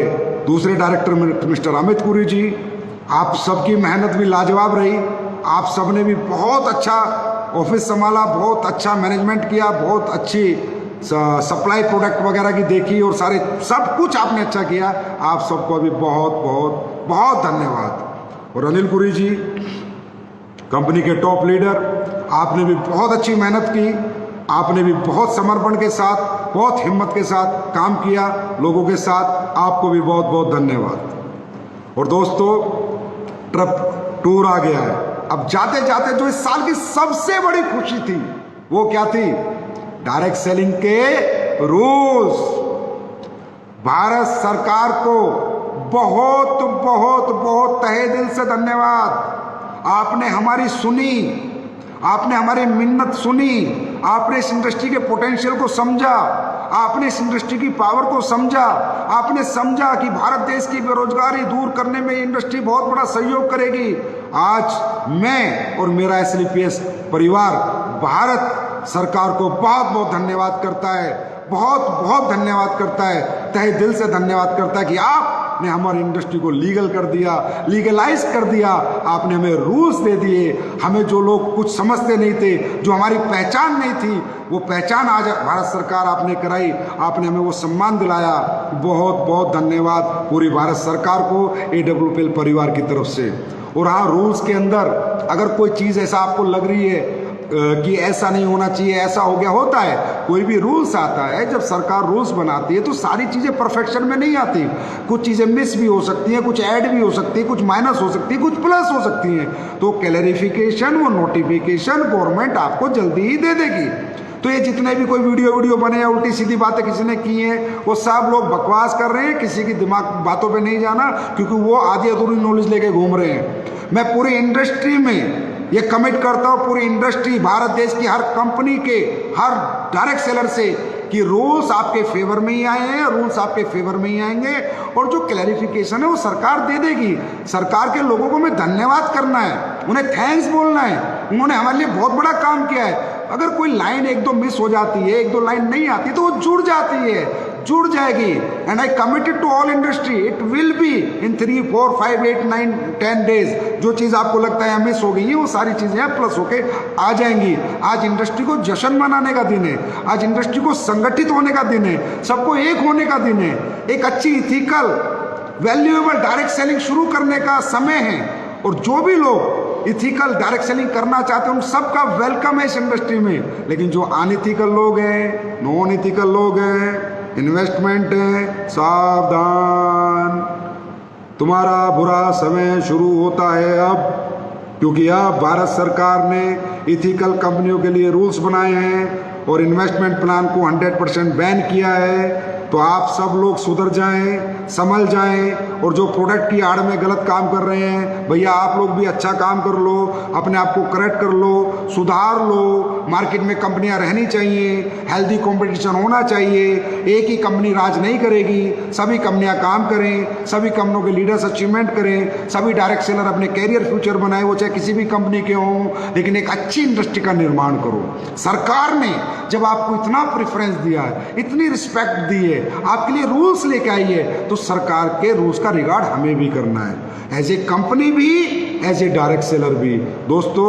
दूसरे डायरेक्टर मिस्टर अमित पुरी जी, आप सबकी मेहनत भी लाजवाब रही। आप सबने भी बहुत अच्छा ऑफिस संभाला, बहुत अच्छा मैनेजमेंट किया, बहुत अच्छी सप्लाई प्रोडक्ट वगैरह की देखी, और सारे सब कुछ आपने अच्छा किया। आप सबको भी बहुत बहुत बहुत धन्यवाद। और अनिल पुरी जी, कंपनी के टॉप लीडर, आपने भी बहुत अच्छी मेहनत की, आपने भी बहुत समर्पण के साथ, बहुत हिम्मत के साथ काम किया लोगों के साथ। आपको भी बहुत बहुत धन्यवाद। और दोस्तों, ट्रिप टूर आ गया है। अब जाते जाते जो इस साल की सबसे बड़ी खुशी थी वो क्या थी? डायरेक्ट सेलिंग के रूल्स। भारत सरकार को बहुत बहुत बहुत तहे दिल से धन्यवाद। आपने हमारी सुनी, आपने हमारी मिन्नत सुनी, आपने इस इंडस्ट्री के पोटेंशियल को समझा, आपने इस इंडस्ट्री की पावर को समझा, आपने समझा कि भारत देश की बेरोजगारी दूर करने में इंडस्ट्री बहुत बड़ा सहयोग करेगी। आज मैं और मेरा SLPS परिवार भारत सरकार को बहुत बहुत धन्यवाद करता है, बहुत बहुत धन्यवाद करता है, तहे दिल से धन्यवाद करता है कि आपने हमारी इंडस्ट्री को लीगल कर दिया, लीगलाइज कर दिया, आपने हमें रूल्स दे दिए। हमें जो लोग कुछ समझते नहीं थे, जो हमारी पहचान नहीं थी, वो पहचान आज भारत सरकार आपने कराई, आपने हमें वो सम्मान दिलाया। बहुत बहुत धन्यवाद पूरी भारत सरकार को, AWPL परिवार की तरफ से। और हाँ, रूल्स के अंदर अगर कोई चीज़ ऐसा आपको लग रही है कि ऐसा नहीं होना चाहिए, ऐसा हो गया, होता है, कोई भी रूल्स आता है, जब सरकार रूल्स बनाती है तो सारी चीज़ें परफेक्शन में नहीं आती। कुछ चीज़ें मिस भी हो सकती हैं, कुछ ऐड भी हो सकती है, कुछ माइनस हो सकती है, कुछ प्लस हो सकती हैं। तो क्लैरिफिकेशन, वो नोटिफिकेशन गवर्नमेंट आपको जल्दी ही दे देगी। तो ये जितने भी कोई वीडियो बने या उल्टी सीधी बातें किसी ने की हैं, वो सब लोग बकवास कर रहे हैं, किसी की दिमाग बातों पे नहीं जाना, क्योंकि वो आधी अधूरी नॉलेज लेके घूम रहे हैं। मैं पूरी इंडस्ट्री में ये कमिट करता हूँ, पूरी इंडस्ट्री, भारत देश की हर कंपनी के, हर डायरेक्ट सेलर से, कि रूल्स आपके फेवर में ही आए हैं, रूल्स आपके फेवर में ही आएंगे। और जो क्लैरिफिकेशन है वो सरकार दे देगी। सरकार के लोगों को मैं धन्यवाद करना है, उन्हें थैंक्स बोलना है, उन्होंने हमारे लिए बहुत बड़ा काम किया है। अगर कोई लाइन एक दो मिस हो जाती है, एक दो लाइन नहीं आती, तो वो जुड़ जाती है, जुड़ जाएगी। And I committed to all industry, it will be in 3, 4, 5, 8, 9, 10 days. जो चीज़ आपको लगता है मिस हो गई है, वो सारी चीज़ें प्लस होके आ जाएंगी। आज इंडस्ट्री को जश्न मनाने का दिन है, आज इंडस्ट्री को संगठित होने का दिन है, सबको एक होने का दिन है। एक अच्छी इथिकल वैल्यूएबल डायरेक्ट सेलिंग शुरू करने का समय है। और जो भी लोग इथिकल डायरेक्ट सेलिंग करना चाहते हैं, उन सबका वेलकम है इस इंडस्ट्री में। लेकिन जो अनइथिकल लोग हैं, नॉन इथिकल लोग हैं, इन्वेस्टमेंट है, सावधान, तुम्हारा बुरा समय शुरू होता है अब, क्योंकि अब भारत सरकार ने इथिकल कंपनियों के लिए रूल्स बनाए हैं और इन्वेस्टमेंट प्लान को 100% बैन किया है। तो आप सब लोग सुधर जाएं, संभल जाएं, और जो प्रोडक्ट की आड़ में गलत काम कर रहे हैं भैया आप लोग भी अच्छा काम कर लो, अपने आप को करेक्ट कर लो, सुधार लो। मार्केट में कंपनियां रहनी चाहिए, हेल्दी कंपटीशन होना चाहिए, एक ही कंपनी राज नहीं करेगी, सभी कंपनियां काम करें, सभी कंपनियों के लीडर्स अचीवमेंट करें, सभी डायरेक्ट सेलर अपने कैरियर फ्यूचर बनाए, वो चाहे किसी भी कंपनी के हों, लेकिन एक अच्छी इंडस्ट्री का निर्माण करो। सरकार ने जब आपको इतना प्रेफरेंस दिया है, इतनी रिस्पेक्ट दी है, आपके लिए रूल्स लेके आई है, तो सरकार के रूल्स का रिगार्ड हमें भी करना है, एज ए कंपनी भी, एज ए डायरेक्ट सेलर भी। दोस्तों,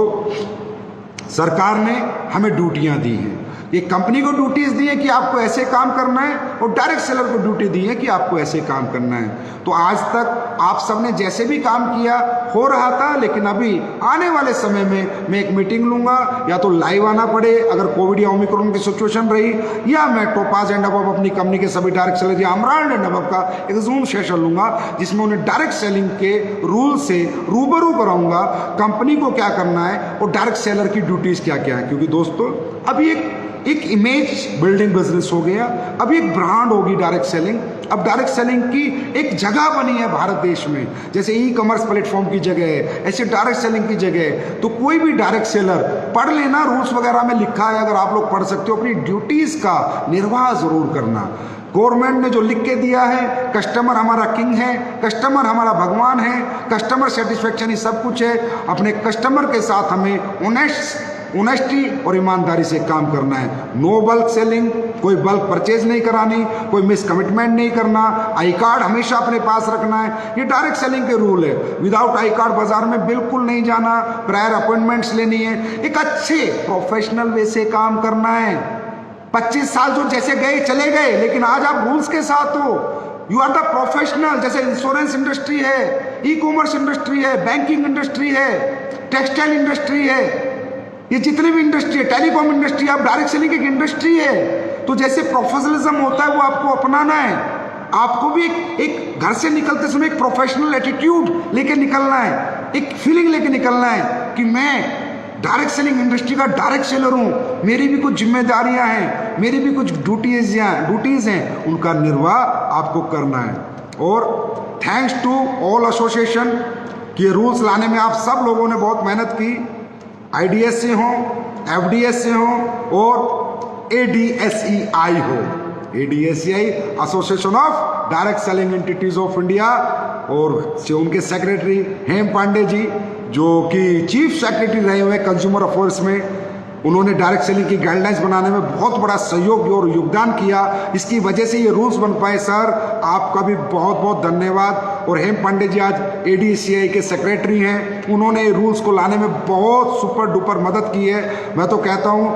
सरकार ने हमें ड्यूटियां दी हैं, ये कंपनी को ड्यूटीज दी है कि आपको ऐसे काम करना है, और डायरेक्ट सेलर को ड्यूटी दी है कि आपको ऐसे काम करना है। तो आज तक आप सबने जैसे भी काम किया हो रहा था, लेकिन अभी आने वाले समय में मैं एक मीटिंग लूंगा, या तो लाइव आना पड़े अगर कोविड या ओमिक्रॉन की सिचुएशन रही, या मैं टोपाज एंड अबव अपनी कंपनी के सभी डायरेक्ट सेलर या अमरान एंड अबव का एक जूम सेशन लूंगा, जिसमें उन्हें डायरेक्ट सेलिंग के रूल से रूबरू कराऊंगा, कंपनी को क्या करना है और डायरेक्ट सेलर की ड्यूटीज क्या क्या है। क्योंकि दोस्तों, अभी एक इमेज बिल्डिंग बिजनेस हो गया, अब एक ब्रांड होगी डायरेक्ट सेलिंग। अब डायरेक्ट सेलिंग की एक जगह बनी है भारत देश में, जैसे ई कॉमर्स प्लेटफॉर्म की जगह है, ऐसे डायरेक्ट सेलिंग की जगह है। तो कोई भी डायरेक्ट सेलर पढ़ लेना, रूल्स वगैरह में लिखा है, अगर आप लोग पढ़ सकते हो, अपनी ड्यूटीज का निर्वाह जरूर करना। गवर्नमेंट ने जो लिख के दिया है, कस्टमर हमारा किंग है, कस्टमर हमारा भगवान है, कस्टमर सेटिस्फेक्शन ही सब कुछ है। अपने कस्टमर के साथ हमें ऑनेस्टी और ईमानदारी से काम करना है। नो बल्क सेलिंग, कोई बल्क परचेज नहीं करानी, कोई मिस कमिटमेंट नहीं करना, आई कार्ड हमेशा अपने पास रखना है, ये डायरेक्ट सेलिंग के रूल है। विदाउट आई कार्ड बाजार में बिल्कुल नहीं जाना, प्रायर अपॉइंटमेंट्स लेनी है, एक अच्छे प्रोफेशनल वे से काम करना है। 25 साल जो जैसे गए चले गए, लेकिन आज आप रूल्स के साथ हो, यू आर द प्रोफेशनल। जैसे इंश्योरेंस इंडस्ट्री है, ई कॉमर्स इंडस्ट्री है, बैंकिंग इंडस्ट्री है, टेक्सटाइल इंडस्ट्री है, ये जितनी भी इंडस्ट्री है, टेलीकॉम इंडस्ट्री, अब डायरेक्ट सेलिंग एक इंडस्ट्री है। तो जैसे प्रोफेशनलिज्म होता है वो आपको अपनाना है, आपको भी एक घर से निकलते समय एक प्रोफेशनल एटीट्यूड लेके निकलना है, एक फीलिंग लेके निकलना है कि मैं डायरेक्ट सेलिंग इंडस्ट्री का डायरेक्ट सेलर हूँ, मेरी भी कुछ जिम्मेदारियां हैं, मेरी भी कुछ ड्यूटीज हैं, उनका निर्वाह आपको करना है। और थैंक्स टू ऑल एसोसिएशन कि रूल्स लाने में आप सब लोगों ने बहुत मेहनत की, IDS से हो, FDS से हो और ADSEI हो, ADSEI association of direct selling entities of India, और उनके सेक्रेटरी हेम पांडे जी, जो कि चीफ सेक्रेटरी रहे हुए कंज्यूमर अफेयर्स में, उन्होंने डायरेक्ट सेलिंग की गाइडलाइंस बनाने में बहुत बड़ा सहयोग और योगदान किया। इसकी वजह से ये रूल्स बन पाए। सर, आपका भी बहुत बहुत धन्यवाद। और हेम पांडे जी आज ADSEI के सेक्रेटरी हैं, उन्होंने रूल्स को लाने में बहुत सुपर डुपर मदद की है। मैं तो कहता हूँ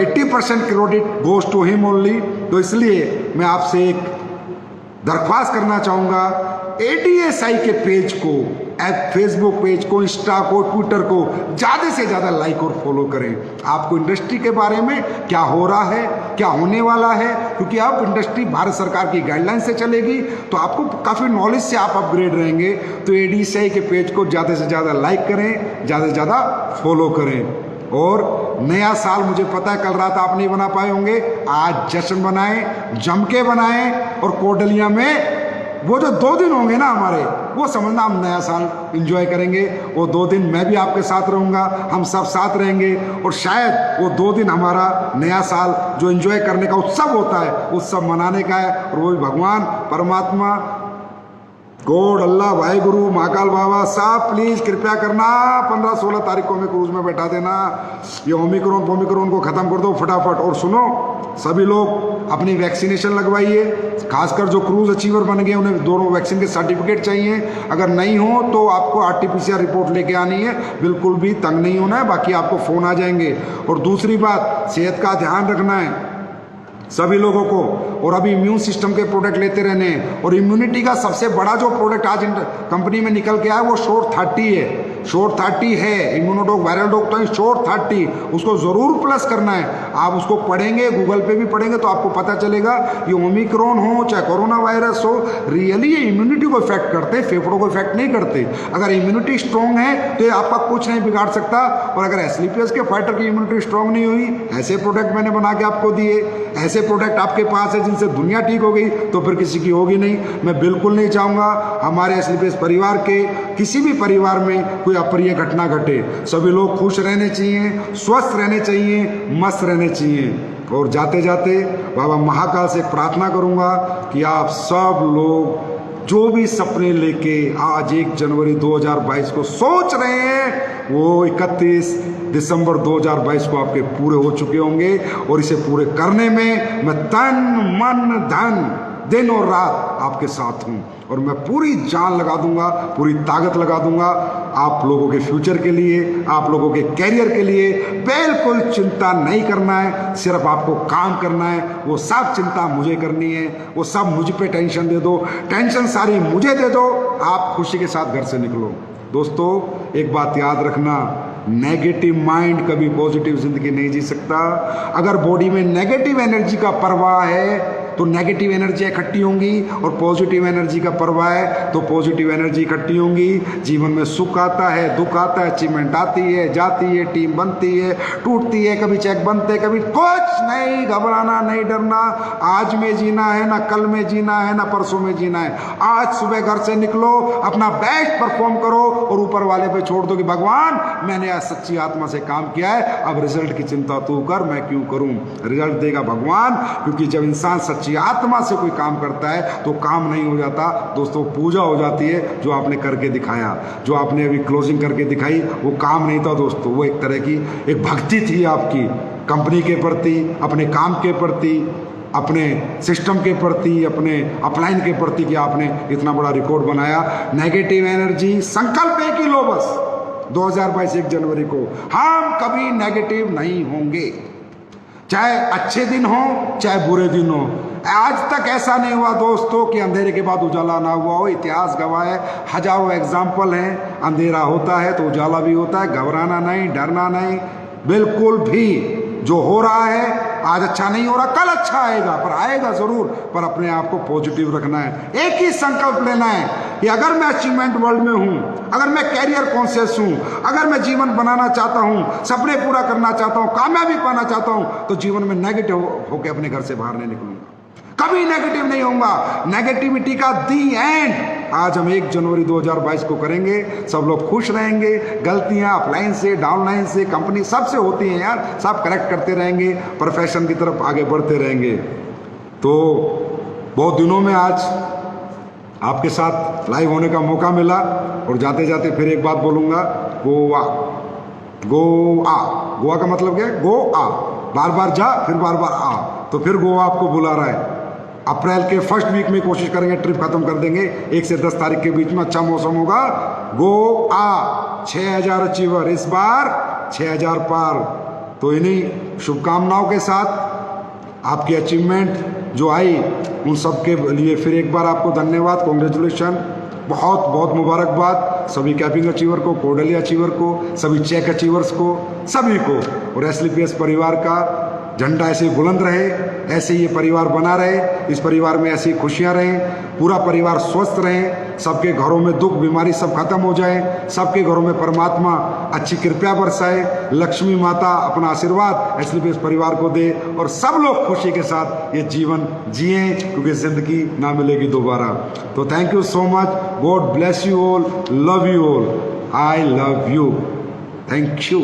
80% credit goes to him only. तो इसलिए मैं आपसे एक दरख्वास्त करना चाहूँगा, ADSI के पेज को, फेसबुक पेज को, इंस्टा को, ट्विटर को ज़्यादा से ज़्यादा लाइक और फॉलो करें। आपको इंडस्ट्री के बारे में क्या हो रहा है, क्या होने वाला है, क्योंकि अब इंडस्ट्री भारत सरकार की गाइडलाइन से चलेगी, तो आपको काफ़ी नॉलेज से आप अपग्रेड रहेंगे। तो ADSI के पेज को ज़्यादा से ज़्यादा लाइक करें, ज़्यादा से ज़्यादा फॉलो करें। और नया साल मुझे पता है कल रात आप नहीं बना पाए होंगे, आज जश्न बनाएं, जम के बनाएं, और कोटलिया में वो जो 2 दिन होंगे ना हमारे, वो समझना हम नया साल एंजॉय करेंगे। वो 2 दिन मैं भी आपके साथ रहूँगा, हम सब साथ रहेंगे, और शायद वो 2 दिन हमारा नया साल जो एंजॉय करने का उत्सव होता है, उत्सव मनाने का है। और वो भी भगवान परमात्मा गॉड, अल्लाह, वाहेगुरु, महाकाल बाबा साहब प्लीज़ कृपया करना 15-16 तारीख को हमें क्रूज में बैठा देना। ये ओमिक्रॉन को ख़त्म कर दो फटाफट। और सुनो, सभी लोग अपनी वैक्सीनेशन लगवाइए, खासकर जो क्रूज अचीवर बन गए उन्हें दोनों वैक्सीन के सर्टिफिकेट चाहिए। अगर नहीं हो तो आपको RT-PCR रिपोर्ट लेके आनी है, बिल्कुल भी तंग नहीं होना है, बाकी आपको फ़ोन आ जाएंगे। और दूसरी बात, सेहत का ध्यान रखना है सभी लोगों को, और अभी इम्यून सिस्टम के प्रोडक्ट लेते रहने हैं। और इम्यूनिटी का सबसे बड़ा जो प्रोडक्ट आज कंपनी में निकल के आया वो Short 30 है। शॉर्ट 30 है, इम्यूनोडॉक वायरल डॉग तो शॉर्ट 30, उसको ज़रूर प्लस करना है। आप उसको पढ़ेंगे, गूगल पे भी पढ़ेंगे तो आपको पता चलेगा ये ओमिक्रॉन हो चाहे कोरोना वायरस हो, रियली ये इम्यूनिटी को इफेक्ट करते हैं, फेफड़ों को इफेक्ट नहीं करते। अगर इम्यूनिटी स्ट्रॉन्ग है तो ये आपका कुछ नहीं बिगाड़ सकता। और अगर एस्क्लेपियस के फाइटर की इम्यूनिटी स्ट्रॉन्ग नहीं हुई, ऐसे प्रोडक्ट मैंने बना के आपको दिए, ऐसे प्रोडक्ट आपके पास है जिनसे दुनिया ठीक हो गई, तो फिर किसी की होगी नहीं। मैं बिल्कुल नहीं चाहूँगा हमारे एस्क्लेपियस परिवार के किसी भी परिवार में कोई अप्रिय घटना घटे। सभी लोग खुश रहने चाहिए, स्वस्थ रहने चाहिए, मस्त रहने चाहिए। और जाते जाते बाबा महाकाल से प्रार्थना करूँगा कि आप सब लोग जो भी सपने लेके आज 1 जनवरी 2022 को सोच रहे हैं वो 31 दिसंबर 2022 को आपके पूरे हो चुके होंगे। और इसे पूरे करने में मैं तन मन धन दिन और रात आपके साथ हूँ और मैं पूरी जान लगा दूंगा, पूरी ताकत लगा दूंगा आप लोगों के फ्यूचर के लिए, आप लोगों के कैरियर के लिए। बिल्कुल चिंता नहीं करना है, सिर्फ आपको काम करना है। वो सब चिंता मुझे करनी है, वो सब मुझ पे टेंशन दे दो, टेंशन सारी मुझे दे दो, आप खुशी के साथ घर से निकलो। दोस्तों एक बात याद रखना, नेगेटिव माइंड कभी पॉजिटिव जिंदगी नहीं जी सकता। अगर बॉडी में नेगेटिव एनर्जी का प्रवाह है तो नेगेटिव एनर्जी इकट्ठी होंगी, और पॉजिटिव एनर्जी का प्रवाह है तो पॉजिटिव एनर्जी इकट्ठी होंगी। जीवन में सुख आता है, दुख आता है, अचीवमेंट आती है, जाती है, टीम बनती है, टूटती है, कभी चेक बनते, कभी कुछ नहीं। घबराना नहीं, डरना। आज में जीना है, ना कल में जीना है, ना परसों में जीना है। आज सुबह घर से निकलो, अपना बेस्ट परफॉर्म करो और ऊपर वाले पे छोड़ दो कि भगवान मैंने आज सच्ची आत्मा से काम किया है, अब रिजल्ट की चिंता तू कर, मैं क्यों करूं। रिजल्ट देगा भगवान, क्योंकि जब इंसान सच्ची आत्मा से कोई काम करता है तो काम नहीं हो जाता दोस्तों, पूजा हो जाती है। जो आपने करके दिखाया, जो आपने अभी क्लोजिंग करके दिखाई, वो काम नहीं था दोस्तों, वो एक तरह की एक भक्ति थी आपकी कंपनी के प्रति, अपने काम के प्रति, अपने सिस्टम के प्रति, अपने अपलाइन के प्रति कि आपने इतना बड़ा रिकॉर्ड बनाया। नेगेटिव एनर्जी संकल्प एक ही लो बस, 2022 1 जनवरी को हम कभी नेगेटिव नहीं होंगे, चाहे अच्छे दिन हो चाहे बुरे दिन हो। आज तक ऐसा नहीं हुआ दोस्तों कि अंधेरे के बाद उजाला ना हुआ हो। इतिहास गवाह है, हजारों एग्जाम्पल हैं, अंधेरा होता है तो उजाला भी होता है। घबराना नहीं, डरना नहीं, बिल्कुल भी। जो हो रहा है आज अच्छा नहीं हो रहा, कल अच्छा आएगा, पर आएगा जरूर। पर अपने आप को पॉजिटिव रखना है, एक ही संकल्प लेना है कि अगर मैं अचीवमेंट वर्ल्ड में हूं, अगर मैं कैरियर कॉन्शियस हूं, अगर मैं जीवन बनाना चाहता हूं, सपने पूरा करना चाहता हूं, कामयाबी पाना चाहता हूं, तो जीवन में नेगेटिव होकर अपने घर से बाहर नहीं निकलूंगा, कभी नेगेटिव नहीं होऊंगा। नेगेटिविटी का दी एंड आज हम 1 जनवरी 2022 को करेंगे। सब लोग खुश रहेंगे। गलतियां अपलाइन से, डाउनलाइन से, कंपनी सबसे होती हैं यार, सब करेक्ट करते रहेंगे, प्रोफेशन की तरफ आगे बढ़ते रहेंगे। तो बहुत दिनों में आज आपके साथ लाइव होने का मौका मिला। और जाते जाते फिर एक बात बोलूँगा, गोवा, गोवा, गोवा का मतलब क्या है? गो आ, बार बार जा फिर बार बार आ, तो फिर गोवा आपको बुला रहा है। अप्रैल के फर्स्ट वीक में कोशिश करेंगे, ट्रिप खत्म कर देंगे। 1 से 10 तारीख के बीच में अच्छा मौसम होगा। गो आ, 6000 अचीवर, इस बार 6000 पार। तो इन्हीं शुभकामनाओं के साथ आपकी अचीवमेंट जो आई उन सब के लिए फिर एक बार आपको धन्यवाद, कांग्रेचुलेशन, बहुत बहुत मुबारकबाद सभी कैपिंग अचीवर को, कोर्डेलिया अचीवर को, सभी चेक अचीवर्स को, सभी को। और एस्क्लेपियस परिवार का झंडा ऐसे बुलंद रहे, ऐसे ये परिवार बना रहे, इस परिवार में ऐसी खुशियां रहें, पूरा परिवार स्वस्थ रहे, सबके घरों में दुख बीमारी सब खत्म हो जाए, सबके घरों में परमात्मा अच्छी कृपया बरसाए, लक्ष्मी माता अपना आशीर्वाद एस्क्लेपियस परिवार को दे और सब लोग खुशी के साथ ये जीवन जिए, क्योंकि जिंदगी ना मिलेगी दोबारा। तो thank you so much, God bless you all, love you all, I love you, thank you.